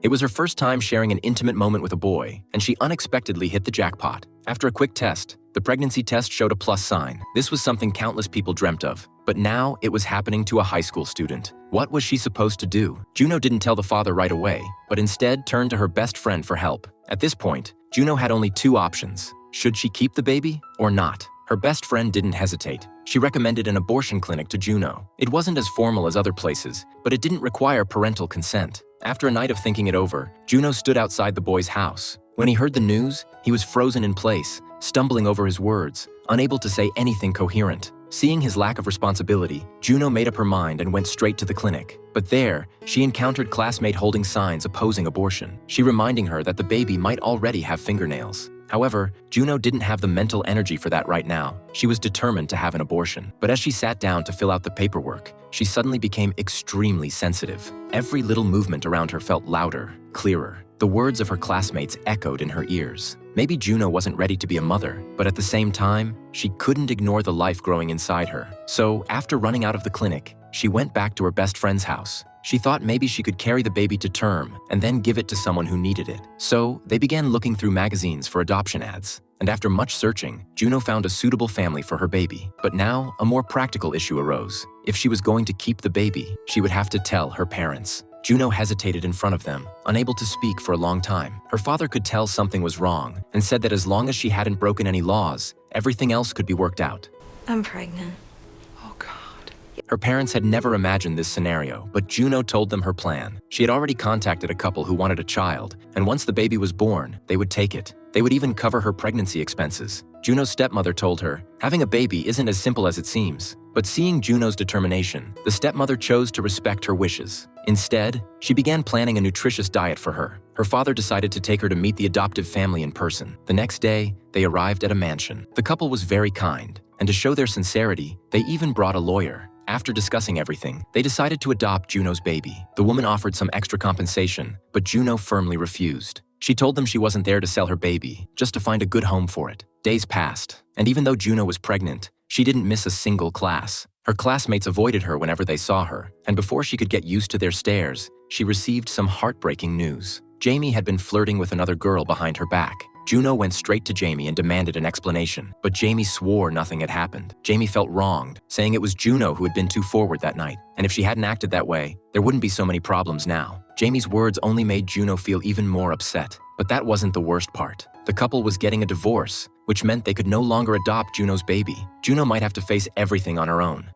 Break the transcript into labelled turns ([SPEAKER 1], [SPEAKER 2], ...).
[SPEAKER 1] It was her first time sharing an intimate moment with a boy, and she unexpectedly hit the jackpot. After a quick test, the pregnancy test showed a plus sign. This was something countless people dreamt of, but now it was happening to a high school student. What was she supposed to do? Juno didn't tell the father right away, but instead turned to her best friend for help. At this point, Juno had only two options. Should she keep the baby or not? Her best friend didn't hesitate. She recommended an abortion clinic to Juno. It wasn't as formal as other places, but it didn't require parental consent. After a night of thinking it over, Juno stood outside the boy's house. When he heard the news, he was frozen in place, stumbling over his words, unable to say anything coherent. Seeing his lack of responsibility, Juno made up her mind and went straight to the clinic. But there, she encountered classmate holding signs opposing abortion, she reminding her that the baby might already have fingernails. However, Juno didn't have the mental energy for that right now. She was determined to have an abortion. But as she sat down to fill out the paperwork, she suddenly became extremely sensitive. Every little movement around her felt louder, clearer. The words of her classmates echoed in her ears. Maybe Juno wasn't ready to be a mother, but at the same time, she couldn't ignore the life growing inside her. So, after running out of the clinic, she went back to her best friend's house. She thought maybe she could carry the baby to term and then give it to someone who needed it. So, they began looking through magazines for adoption ads. And after much searching, Juno found a suitable family for her baby. But now, a more practical issue arose. If she was going to keep the baby, she would have to tell her parents. Juno hesitated in front of them, unable to speak for a long time. Her father could tell something was wrong and said that as long as she hadn't broken any laws, everything else could be worked out.
[SPEAKER 2] I'm pregnant.
[SPEAKER 3] Oh, God.
[SPEAKER 1] Her parents had never imagined this scenario, but Juno told them her plan. She had already contacted a couple who wanted a child, and once the baby was born, they would take it. They would even cover her pregnancy expenses. Juno's stepmother told her, having a baby isn't as simple as it seems. But seeing Juno's determination, the stepmother chose to respect her wishes. Instead, she began planning a nutritious diet for her. Her father decided to take her to meet the adoptive family in person. The next day, they arrived at a mansion. The couple was very kind, and to show their sincerity, they even brought a lawyer. After discussing everything, they decided to adopt Juno's baby. The woman offered some extra compensation, but Juno firmly refused. She told them she wasn't there to sell her baby, just to find a good home for it. Days passed, and even though Juno was pregnant, she didn't miss a single class. Her classmates avoided her whenever they saw her, and before she could get used to their stares, she received some heartbreaking news. Jamie had been flirting with another girl behind her back. Juno went straight to Jamie and demanded an explanation, but Jamie swore nothing had happened. Jamie felt wronged, saying it was Juno who had been too forward that night, and if she hadn't acted that way, there wouldn't be so many problems now. Jamie's words only made Juno feel even more upset. But that wasn't the worst part. The couple was getting a divorce, which meant they could no longer adopt Juno's baby. Juno might have to face everything on her own.